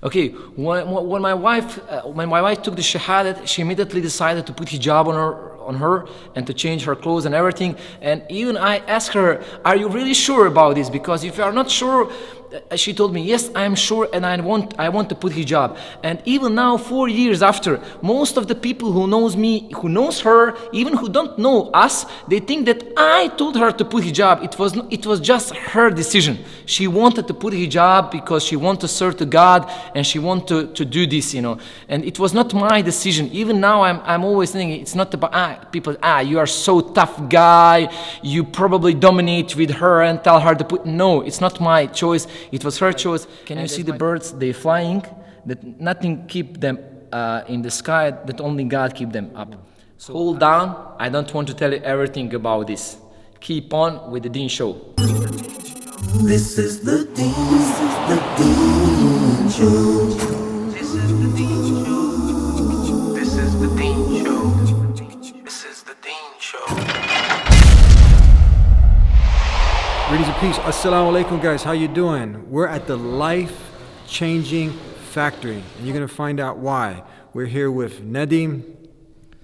Okay, when my wife took the shahadat, she immediately decided to put hijab on her and to change her clothes and everything. And even I asked her, "Are you really sure about this? Because if you are not sure," she told me, "Yes, I am sure, and I want to put hijab." And even now, 4 years after, most of the people who knows me, who knows her, even who don't know us, they think that I told her to put hijab. It was just her decision. She wanted to put hijab because she wanted to serve to God and she wanted to do this, you know. And it was not my decision. Even now, I'm always thinking it's not about people. You are so tough guy. You probably dominate with her and tell her to put. No, it's not my choice. It was her choice. Can you see the birds? They're flying. That nothing keep them in the sky. That only God keep them up. So hold down. I don't want to tell you everything about this. Keep on with the Deen Show. This is the Deen. This is the Deen Show. This is the Deen Show. This is the Deen Show. This is the Deen Show. Greetings and peace. Assalamu alaikum, guys. How you doing? We're at the LifeChanging Factory, and you're going to find out why. We're here with Nadim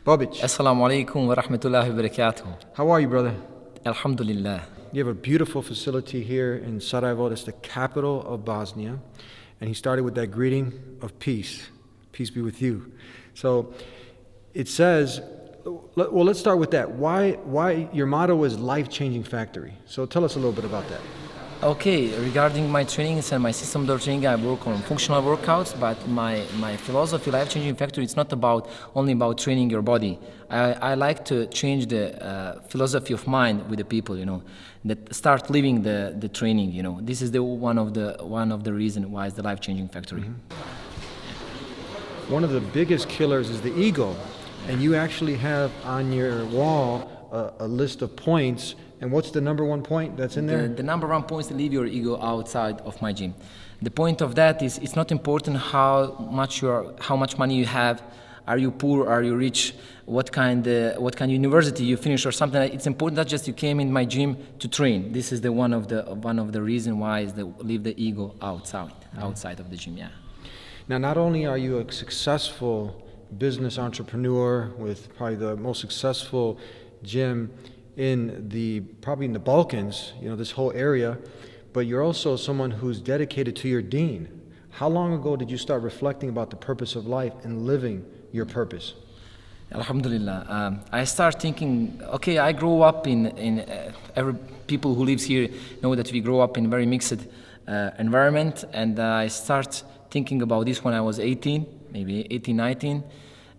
Bobic. Assalamu alaikum wa rahmatullahi wa barakatuh. How are you, brother? Alhamdulillah. You have a beautiful facility here in Sarajevo. That's the capital of Bosnia. And he started with that greeting of peace. Peace be with you. So it says, well, let's start with that. Why your motto is LifeChanging Factory? So tell us a little bit about that. Okay, regarding my trainings and my system door training, I work on functional workouts, but my philosophy, Life-Changing Factory, it's not only about training your body. I like to change the philosophy of mind with the people, you know, that start living the training, you know. This is one of the reasons why it's the Life-Changing Factory. One of the biggest killers is the ego, and you actually have on your wall a list of points. And what's the number one point that's in there? The number one point is to leave your ego outside of my gym. The point of that is it's not important how much money you have. Are you poor? Are you rich? What kind of university you finish or something? It's important that just you came in my gym to train. This is one of the reason why is leave the ego outside of the gym. Yeah. Now, not only are you a successful business entrepreneur with probably the most successful gym probably in the Balkans, you know, this whole area, but you're also someone who's dedicated to your deen. How long ago did you start reflecting about the purpose of life and living your purpose? Alhamdulillah. I start thinking, okay, I grew up in every people who lives here know that we grow up in a very mixed environment, and I start thinking about this when I was 18, maybe 18, 19.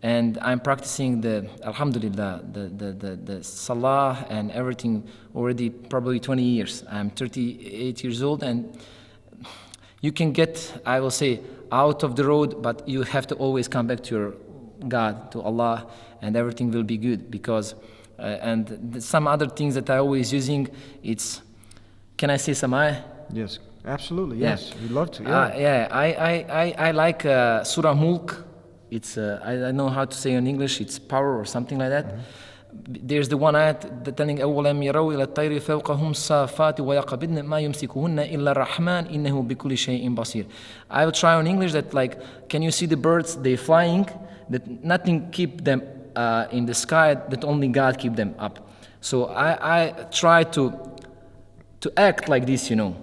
And I'm practicing Alhamdulillah, the Salah and everything already probably 20 years. I'm 38 years old, and you can get, I will say, out of the road, but you have to always come back to your God, to Allah, and everything will be good. Because, some other things that I always using, it's, can I say some ayah? Yes, absolutely, yes. Yeah. We'd love to, I like Surah Mulk. It's I don't know how to say in English. It's power or something like that. There's the one ayat telling أولم يروا إلى الطير فوقهم صافات ويقبضن ما يمسكهن إلا الرحمن إنه بكل شيء بصير. I will try on English that like, can you see the birds? They're flying. That nothing keep them in the sky. That only God keep them up. So I try to act like this. You know,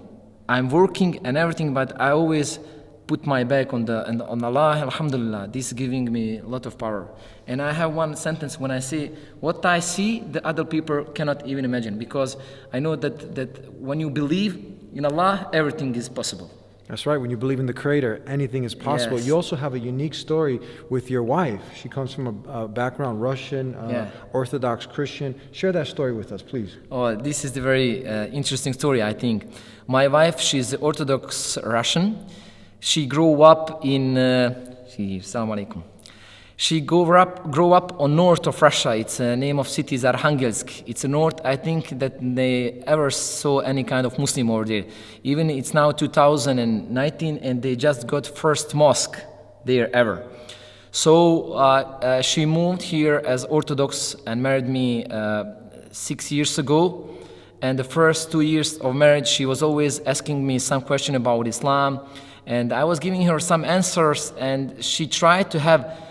I'm working and everything, but I always put my back on Allah. Alhamdulillah, this is giving me a lot of power. And I have one sentence when I say, what I see, the other people cannot even imagine, because I know that when you believe in Allah, everything is possible. That's right. When you believe in the Creator, anything is possible. Yes. You also have a unique story with your wife. She comes from a background, Russian Orthodox Christian. Share that story with us, please. Oh, this is the very interesting story, I think. My wife, she's Orthodox Russian. She grew up Assalamu alaikum. She grew up on north of Russia. It's a name of city is Arkhangelsk. It's a north. I think that they ever saw any kind of Muslim over there. Even it's now 2019, and they just got first mosque there ever. So she moved here as Orthodox and married me 6 years ago. And the first 2 years of marriage, she was always asking me some question about Islam. And I was giving her some answers, and she tried to have.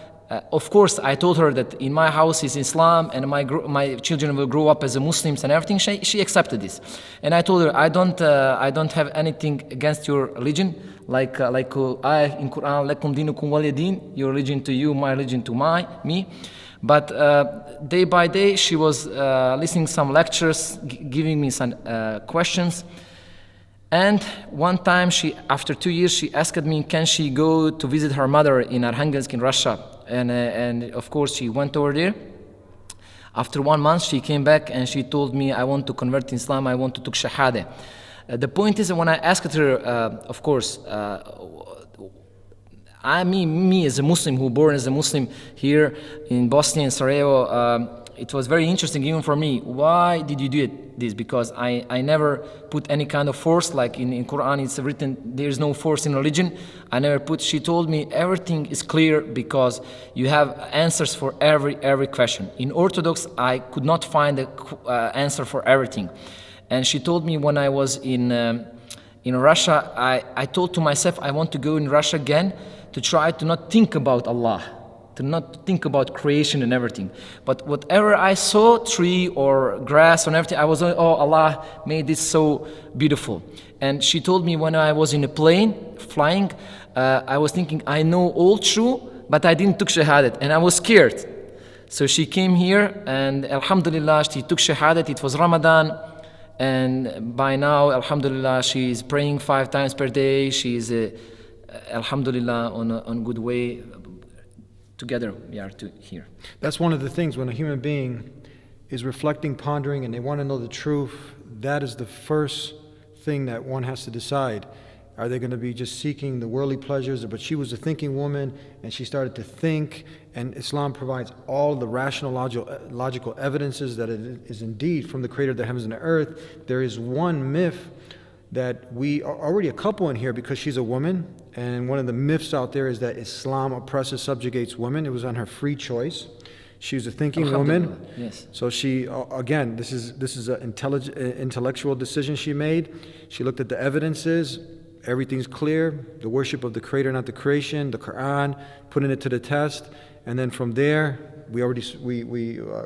Of course, I told her that in my house is Islam, and my children will grow up as a Muslims and everything. She accepted this, and I told her I don't have anything against your religion. Like ayah in Quran, lakum dinukum waliyadin, your religion to you, my religion to me. But day by day, she was listening some lectures, giving me some questions. And one time, after 2 years, she asked me, can she go to visit her mother in Arkhangelsk in Russia? And of course, she went over there. After 1 month, she came back and she told me, I want to convert to Islam, I want to take Shahada. The point is that when I asked her, of course, me as a Muslim, who born as a Muslim here in Bosnia and Sarajevo, it was very interesting even for me. Why did you do this? Because I never put any kind of force, like in Quran it's written, there's no force in religion. I never put, she told me everything is clear because you have answers for every question. In Orthodox, I could not find the answer for everything. And she told me when I was in Russia, I told to myself, I want to go in Russia again to try to not think about Allah, to not think about creation and everything. But whatever I saw, tree or grass or everything, I was, oh, Allah made this so beautiful. And she told me when I was in a plane flying, I was thinking, I know all true, but I didn't took Shahadat, and I was scared. So she came here, and Alhamdulillah, she took Shahadat. It was Ramadan, and by now, Alhamdulillah, she is praying 5 times per day. She is, Alhamdulillah, on a good way. Together we are here. That's one of the things when a human being is reflecting, pondering, and they want to know the truth, that is the first thing that one has to decide. Are they going to be just seeking the worldly pleasures? But she was a thinking woman, and she started to think, and Islam provides all the rational, logical evidences that it is indeed from the creator of the heavens and the earth. There is one myth that we are already a couple in here because she's a woman, and one of the myths out there is that Islam oppresses, subjugates women. It was on her free choice. She was a thinking woman. Yes. So she, again, this is an intellectual decision she made. She looked at the evidences. Everything's clear. The worship of the Creator, not the creation. The Quran, putting it to the test. And then from there, we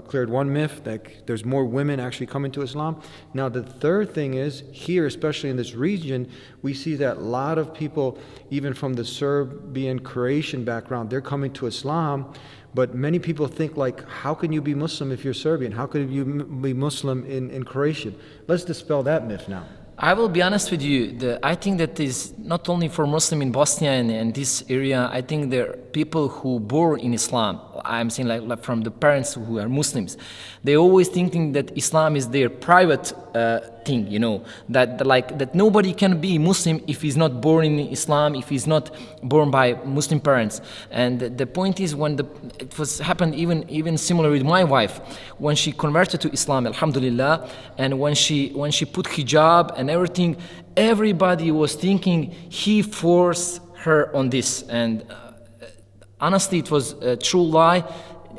cleared one myth, that there's more women actually coming to Islam. Now the third thing is, here, especially in this region, we see that a lot of people, even from the Serbian Croatian background, they're coming to Islam. But many people think, like, how can you be Muslim if you're Serbian? How could you be Muslim in Croatian? Let's dispel that myth now. I will be honest with you, I think that is not only for Muslim in Bosnia and this area. I think there are people who born in Islam. I'm saying like from the parents who are Muslims. They always thinking that Islam is their private thing, you know, that nobody can be Muslim if he's not born in Islam, if he's not born by Muslim parents. And the point is, when it was happened even similar with my wife, when she converted to Islam, Alhamdulillah, and when she put hijab and everything, everybody was thinking he forced her on this. And honestly, it was a true lie.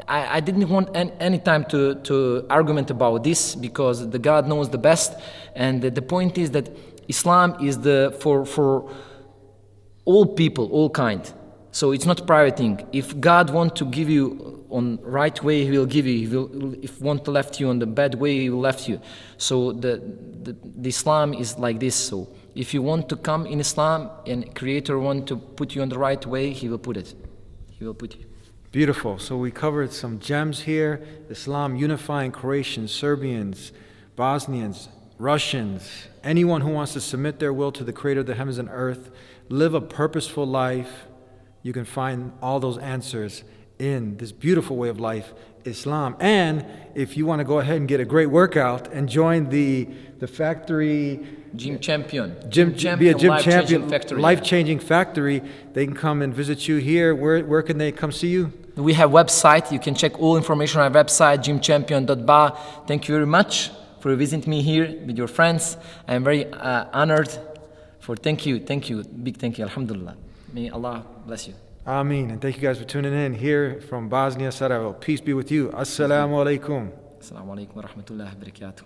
I didn't want any time to argument about this, because the God knows the best. And the point is that Islam is for all people, all kind. So it's not private thing. If God wants to give you on right way, He will give you. If want to left you on the bad way, He will left you. So the Islam is like this. So if you want to come in Islam and Creator want to put you on the right way, He will put it. He will put you. Beautiful. So we covered some gems here. Islam unifying Croatians, Serbians, Bosnians, Russians, anyone who wants to submit their will to the Creator of the heavens and earth, live a purposeful life. You can find all those answers in this beautiful way of life, Islam. And if you want to go ahead and get a great workout and join the factory, Gym champion. Be a gym champion, Factory. LifeChanging Factory, they can come and visit you here. Where can they come see you? We have website. You can check all information on our website, gymchampion.ba. Thank you very much for visiting me here with your friends. I am very honored. Thank you, big thank you. Alhamdulillah. May Allah bless you. Ameen. And thank you guys for tuning in here from Bosnia, Sarajevo. Peace be with you. Assalamu alaikum. Assalamu alaikum wa rahmatullahi wa barakatuh.